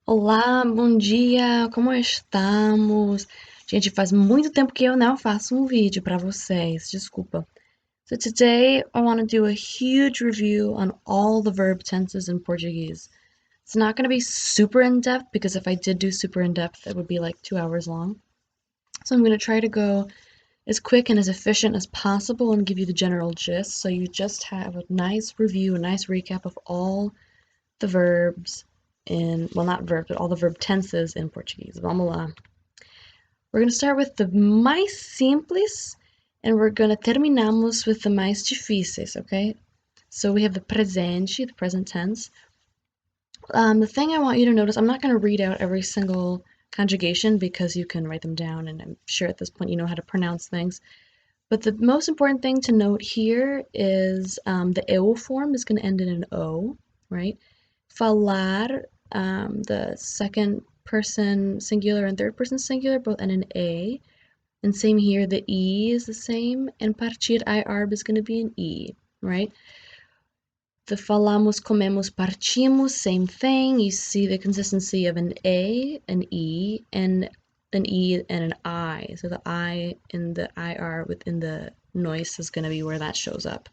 Olá, bom dia, como estamos? Gente, faz muito tempo que eu não faço um vídeo para vocês, desculpa. So today I want to do a huge review on all the verb tenses in Portuguese. It's not going to be super in-depth because if I did do super in-depth, it would be like 2 hours long. So I'm going to try to go as quick and as efficient as possible and give you the general gist so you just have a nice review, a nice recap of all the verbs in, well, not verbs, but all the verb tenses in Portuguese. Vamos lá. We're going to start with the mais simples and we're going to terminamos with the mais difíceis, okay? So we have the presente, the present tense. The thing I want you to notice, I'm not going to read out every single conjugation because you can write them down and I'm sure at this point you know how to pronounce things. But the most important thing to note here is the eu form is going to end in an o, right? Falar, the second person singular and third person singular both end in a. And same here, the e is the same, and partir IR is going to be an e, right? The falamos, comemos, partimos, same thing. You see the consistency of an a, an e, and an e and an I. So the I in the IR within the noise is going to be where that shows up.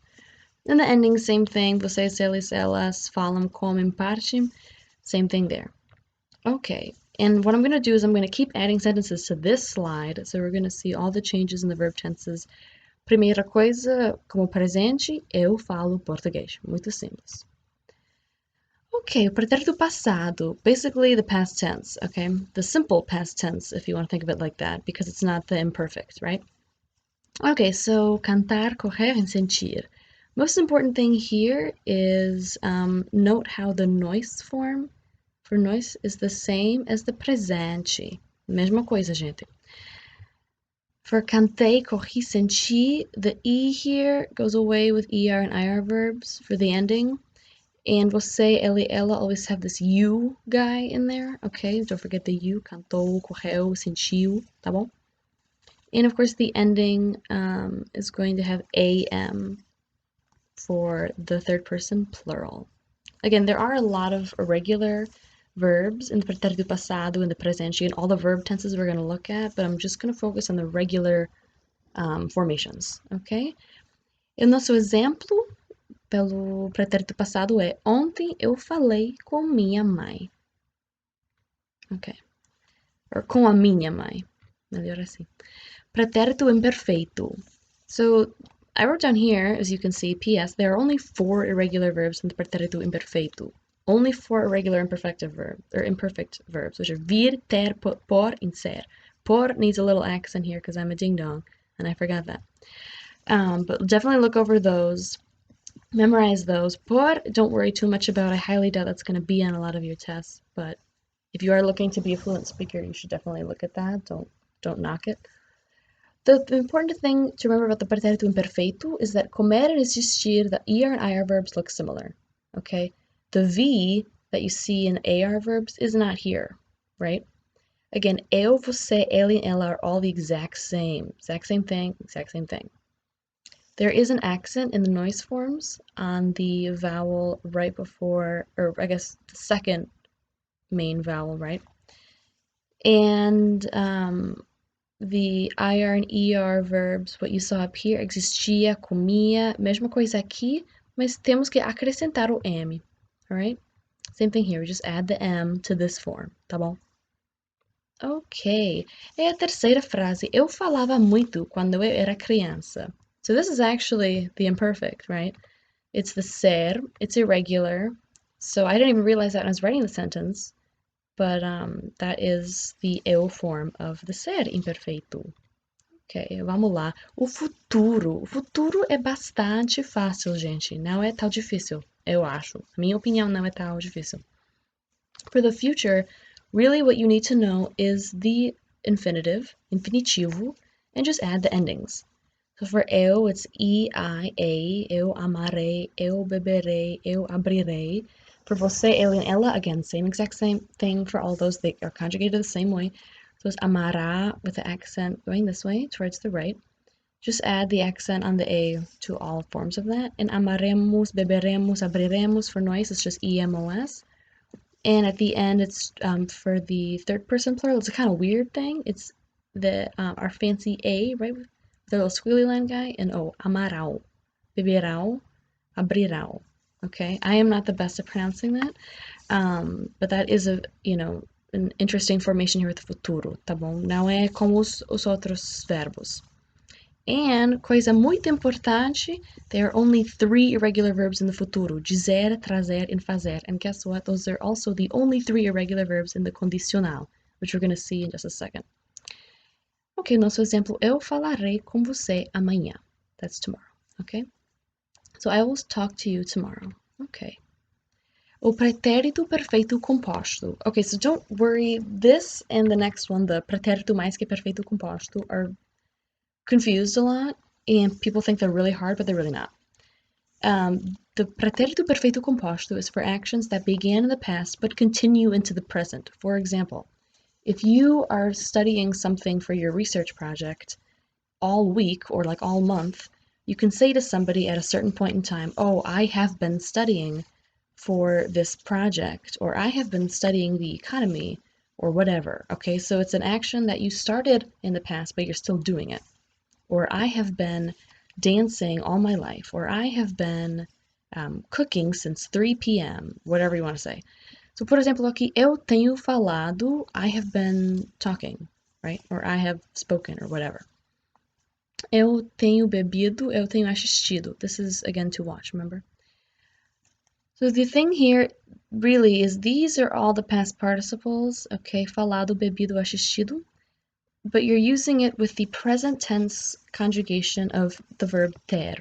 And the ending, same thing. Vocês, eles, elas, falam, comem, partem. Same thing there. Okay, and what I'm going to do is I'm going to keep adding sentences to this slide. So we're going to see all the changes in the verb tenses. Primeira coisa, como presente, eu falo português. Muito simples. Okay, o pretérito passado, basically the past tense, okay? The simple past tense, if you want to think of it like that, because it's not the imperfect, right? Okay, so cantar, correr, and sentir. Most important thing here is note how the noise form for noise is the same as the presente. Mesma coisa, gente. For cantei, corri, senti, the E here goes away with ER and IR verbs for the ending. And você, ele, ela always have this you guy in there, okay? Don't forget the you. Cantou, correu, sentiu, tá bom? And of course the ending is going to have AM for the third person plural. Again, there are a lot of irregular verbs in the pretérito passado, in the presente, and all the verb tenses we're going to look at, but I'm just going to focus on the regular formations, okay? E o nosso exemplo pelo pretérito passado é ontem eu falei com minha mãe. Ok. Or com a minha mãe. Melhor assim. Pretérito imperfeito. So I wrote down here, as you can see, PS, there are only 4 irregular verbs in the pretérito imperfeito. Only 4 irregular imperfect verbs, which are vir, ter, por, and ser. Por needs a little accent here because I'm a ding-dong, and I forgot that. But definitely look over those. Memorize those. Por, don't worry too much about. I highly doubt that's going to be on a lot of your tests, but if you are looking to be a fluent speaker, you should definitely look at that. Don't knock it. The important thing to remember about the pretérito imperfeito is that comer and existir, the ER and IR verbs look similar, okay? The V that you see in AR verbs is not here, right? Again, eu, você, ele, and ela are all the exact same thing, exact same thing. There is an accent in the noise forms on the vowel right before, or I guess the second main vowel, right? And the IR and ER verbs, what you saw up here, existia, comia, mesma coisa aqui, mas temos que acrescentar o M, alright? Same thing here, we just add the M to this form, tá bom? Ok, e a terceira frase, eu falava muito quando eu era criança. So this is actually the imperfect, right? It's the ser, it's irregular, so I didn't even realize that when I was writing the sentence, but that is the eu form of the ser imperfeito. Ok, vamos lá. O futuro é bastante fácil, gente. Não é tão difícil, eu acho. A minha opinião não é tão difícil. For the future, really what you need to know is the infinitive, infinitivo, and just add the endings. So for eu, it's e, I, a, eu amarei, eu beberei, eu abrirei. For você, ele, and ela, again, same thing for all those. They are conjugated the same way. So it's amará with the accent going this way towards the right. Just add the accent on the A to all forms of that. And amaremos, beberemos, abriremos for noise, it's just EMOS. And at the end, it's for the third person plural. It's a kind of weird thing. It's our fancy A, right? With the little squiggly line guy, and O, amarão, beberão, abrirão. Okay, I am not the best at pronouncing that, but that is an interesting formation here with futuro, tá bom? Não é como os outros verbos. And, coisa muito importante, there are only 3 irregular verbs in the futuro, dizer, trazer, and fazer. And guess what? Those are also the only 3 irregular verbs in the conditional, which we're going to see in just a second. Ok, nosso exemplo, eu falarei com você amanhã. That's tomorrow, okay? So I will talk to you tomorrow. Okay. O pretérito perfeito composto. Okay, so don't worry, this and the next one, the pretérito mais que perfeito composto, are confused a lot, and people think they're really hard, but they're really not. The pretérito perfeito composto is for actions that began in the past but continue into the present. For example, if you are studying something for your research project all week or like all month, you can say to somebody at a certain point in time, oh, I have been studying for this project, or I have been studying the economy, or whatever. Okay, so it's an action that you started in the past, but you're still doing it. Or I have been dancing all my life, or I have been cooking since 3 p.m., whatever you want to say. So, por exemplo, aqui, eu tenho falado, I have been talking, right? Or I have spoken, or whatever. Eu tenho bebido, eu tenho assistido. This is, again, to watch, remember? So the thing here really is these are all the past participles, okay? Falado, bebido, assistido. But you're using it with the present tense conjugation of the verb ter,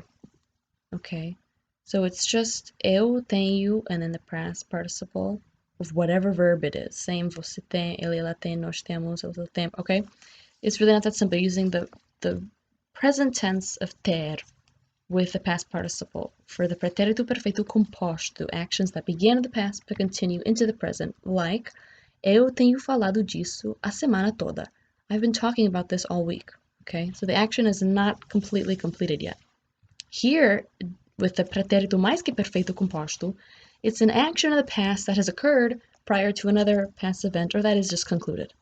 okay? So it's just eu tenho, and then the past participle of whatever verb it is. Same, você tem, ele, ela tem, nós temos, eu tenho, okay? It's really not that simple, using the present tense of ter with the past participle for the pretérito perfeito composto, actions that began in the past but continue into the present, like eu tenho falado disso a semana toda. I've been talking about this all week, okay? So the action is not completely completed yet. Here, with the pretérito mais que perfeito composto, it's an action of the past that has occurred prior to another past event or that is just concluded,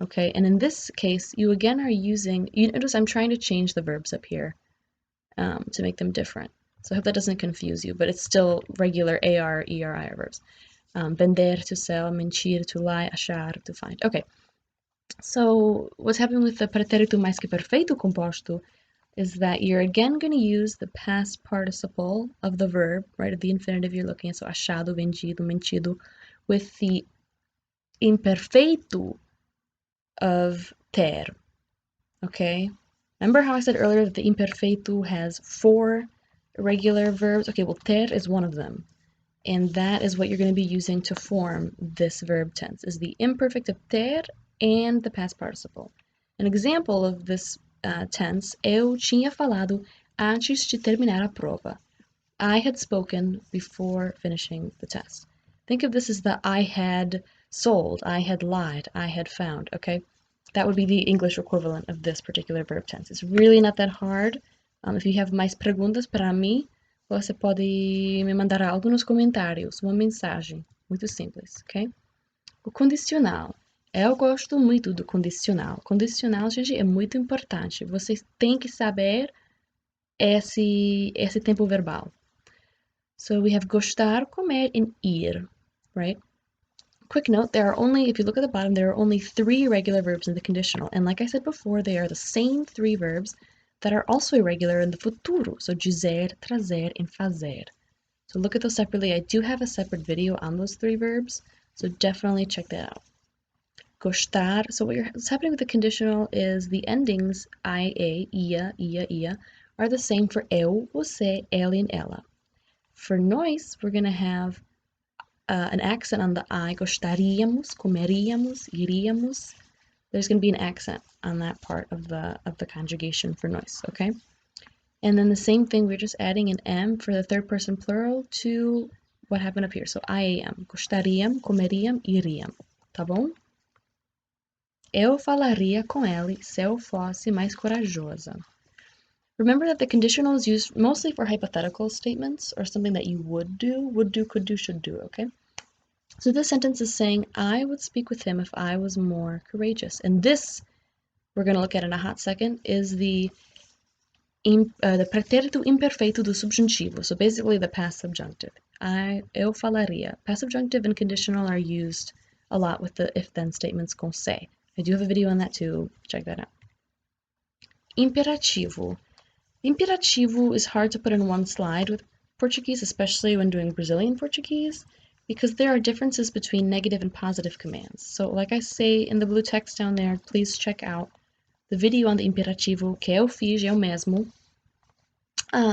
okay? And in this case, you again are using, you notice I'm trying to change the verbs up here to make them different. So I hope that doesn't confuse you, but it's still regular AR, ER, IR verbs. Vender, to sell, mentir, to lie, achar, to find. Okay. So what's happening with the pretérito mais que perfeito composto is that you're again going to use the past participle of the verb, right, of the infinitive you're looking at, so achado, vendido, mentido, with the imperfeito of ter, okay? Remember how I said earlier that the imperfeito has 4 irregular verbs? Okay, well, ter is one of them, and that is what you're going to be using to form this verb tense, is the imperfect of ter and the past participle. An example of this tense, eu tinha falado antes de terminar a prova. I had spoken before finishing the test. Think of this as the I had sold, I had lied, I had found, okay? That would be the English equivalent of this particular verb tense. It's really not that hard. If you have mais perguntas para mim, você pode me mandar algo nos comentários, uma mensagem. Muito simples, ok? O condicional. Eu gosto muito do condicional. Condicional, gente, é muito importante. Vocês têm que saber esse tempo verbal. So we have gostar, comer, and ir, right? Quick note, if you look at the bottom, there are only 3 irregular verbs in the conditional. And like I said before, they are the same 3 verbs that are also irregular in the futuro. So dizer, trazer, and fazer. So look at those separately. I do have a separate video on those 3 verbs, so definitely check that out. Gostar, so what's happening with the conditional is the endings ia, ia, are the same for eu, você, ele, and ela. For nós, we're going to have an accent on the I, gostaríamos, comeríamos, iríamos. There's going to be an accent on that part of the conjugation for nós, okay? And then the same thing, we're just adding an M for the third person plural to what happened up here. So I am, gostariam, comeriam, iriam, tá bom? Eu falaria com ele se eu fosse mais corajosa. Remember that the conditional is used mostly for hypothetical statements or something that you would do, could do, should do, okay? So this sentence is saying, I would speak with him if I was more courageous. And this, we're going to look at in a hot second, is the pretérito imperfeito do subjuntivo. So basically the past subjunctive. Eu falaria. Past subjunctive and conditional are used a lot with the if-then statements com se. I do have a video on that too. Check that out. Imperativo. Imperativo is hard to put in one slide with Portuguese, especially when doing Brazilian Portuguese, because there are differences between negative and positive commands. So like I say in the blue text down there, please check out the video on the imperativo que eu fiz, eu mesmo,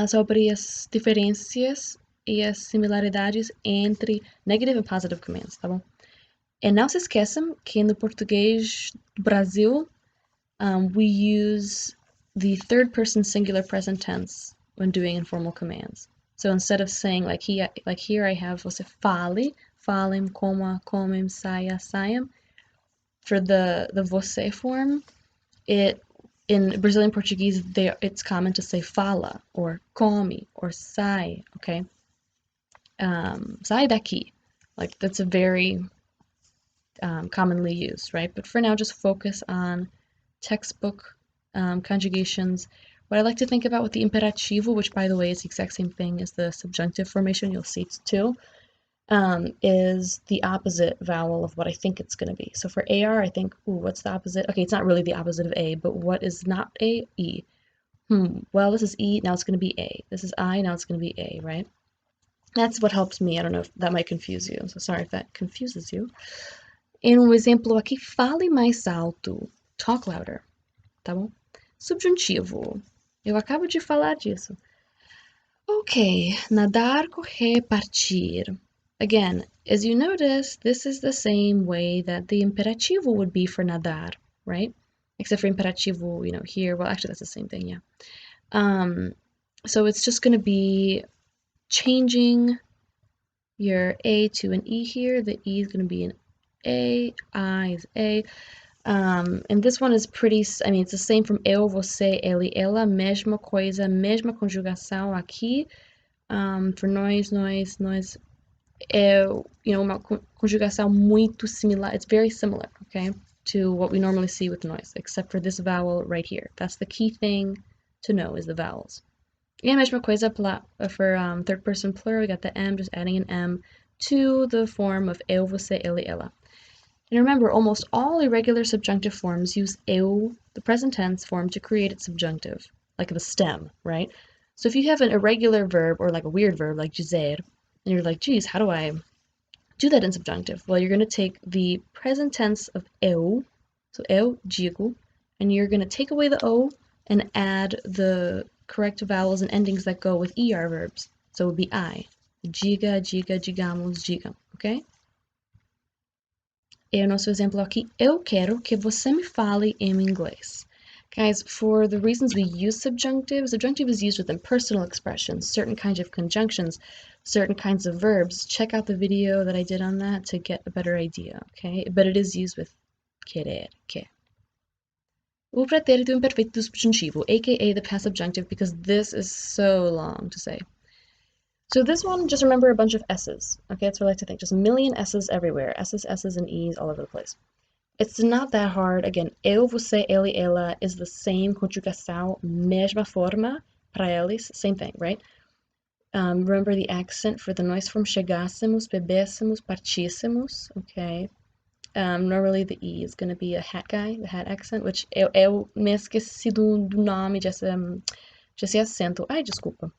sobre as diferenças e as similaridades entre negative and positive commands, tá bom? E não se esqueçam que no português do Brasil, we use the third person singular present tense when doing informal commands. So instead of saying like here I have você fale, falem, coma, comem, saia, saiam. For the você form, in Brazilian Portuguese, it's common to say fala, or come, or sai, okay? Sai daqui. Like, that's a very commonly used, right? But for now, just focus on textbook conjugations. What I like to think about with the imperativo, which, by the way, is the exact same thing as the subjunctive formation, you'll see it too, is the opposite vowel of what I think it's going to be. So for AR, I think, ooh, what's the opposite? Okay, it's not really the opposite of A, but what is not A? E. Well, this is E, now it's going to be A. This is I, now it's going to be A, right? That's what helps me. I don't know if that might confuse you, so sorry if that confuses you. Em exemplo aqui, fale mais alto. Talk louder, tá bom? Subjuntivo. Eu acabo de falar disso. Ok, nadar, correr, partir. Again, as you notice, this is the same way that the imperativo would be for nadar, right? Except for imperativo, here, well, actually, that's the same thing, yeah. So it's just going to be changing your A to an E here. The E is going to be an A, I is A. And this one is pretty, it's the same from eu, você, ele, ela, mesma coisa, mesma conjugação aqui. For nós, é, uma conjugação muito similar. It's very similar, okay, to what we normally see with noise, except for this vowel right here. That's the key thing to know, is the vowels. E a mesma coisa for third person plural, we got the M, just adding an M to the form of eu, você, ele, ela. And remember, almost all irregular subjunctive forms use eu, the present tense form, to create its subjunctive, like the stem, right? So if you have an irregular verb, or like a weird verb, like dizer, and you're like, geez, how do I do that in subjunctive? Well, you're going to take the present tense of eu, so eu, digo, and you're going to take away the o and add the correct vowels and endings that go with er verbs. So it would be I. Diga, diga, digamos, digam, okay? E o nosso exemplo aqui, eu quero que você me fale em inglês. Guys, for the reasons we use subjunctive is used with impersonal expressions, certain kinds of conjunctions, certain kinds of verbs. Check out the video that I did on that to get a better idea, okay? But it is used with querer, que. O pretérito imperfeito do subjuntivo, aka the past subjunctive, because this is so long to say. So this one, just remember a bunch of S's, okay? That's what I like to think, just a million S's everywhere, S's, S's, and E's all over the place. It's not that hard. Again, eu, você, ele, ela is the same conjugação, mesma forma, para eles, same thing, right? Remember the accent for the noise form chegássemos, bebêssemos, partíssemos, okay? Normally the E is going to be a hat guy, the hat accent, which eu me esqueci do nome desse acento. Ai, desculpa.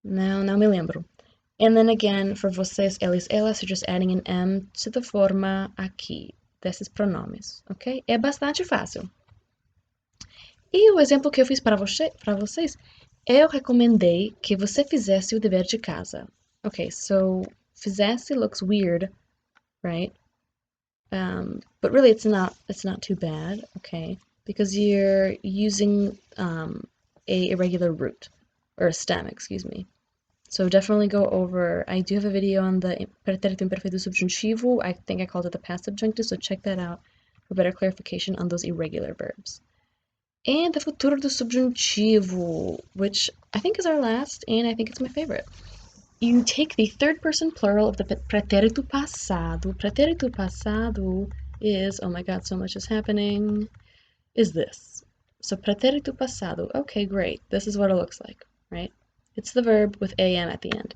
Não me lembro. And then again, for vocês, eles, elas, you're just adding an M to the forma aqui, desses pronomes, ok? É bastante fácil. E o exemplo que eu fiz para vocês, eu recomendei que você fizesse o dever de casa. Okay, so fizesse looks weird, right? But really it's not too bad, okay? Because you're using a irregular root, or a stem, excuse me. So definitely go over, I do have a video on the pretérito imperfeito subjuntivo. I think I called it the past subjunctive, so check that out for better clarification on those irregular verbs. And the futuro do subjuntivo, which I think is our last, and I think it's my favorite. you take the third person plural of the pretérito passado. Pretérito passado is, oh my god, so much is happening, is this. So pretérito passado, okay, great. This is what it looks like, right? It's the verb with am at the end.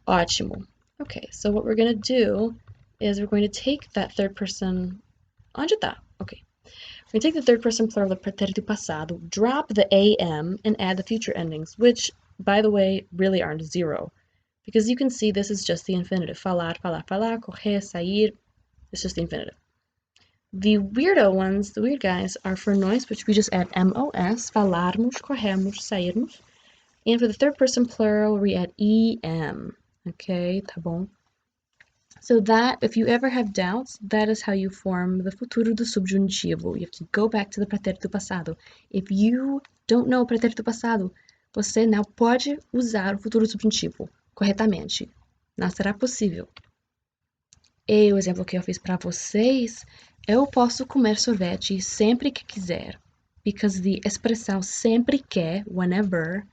Ótimo. Okay, so what we're going to do is we're going to take that third person, onde tá? Okay. We're going to take the third person plural of the pretérito passado, drop the am, and add the future endings, which, by the way, really aren't zero. Because you can see this is just the infinitive. Falar, falar, falar, correr, sair. It's just the infinitive. The weirdo ones, the weird guys, are for nós, which we just add mos, falarmos, corremos, sairmos. And for the third person plural, we add em. Okay, tá bom? So that, if you ever have doubts, that is how you form the futuro do subjuntivo. You have to go back to the pretérito passado. If you don't know o pretérito passado, você não pode usar o futuro subjuntivo corretamente. Não será possível. E o exemplo que eu fiz para vocês, eu posso comer sorvete sempre que quiser. Because the expressão sempre que, whenever,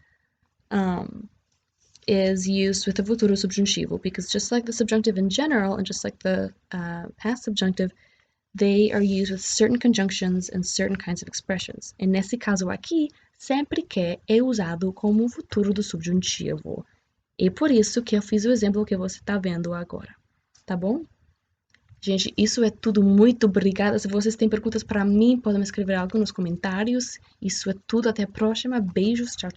is used with the futuro subjuntivo. Because just like the subjunctive in general, and just like the past subjunctive, they are used with certain conjunctions and certain kinds of expressions. E nesse caso aqui, sempre que é usado como o futuro do subjuntivo. E por isso que eu fiz o exemplo que você está vendo agora. Tá bom? Gente, isso é tudo. Muito obrigada. Se vocês têm perguntas para mim, podem me escrever algo nos comentários. Isso é tudo. Até a próxima. Beijos. Tchau, tchau.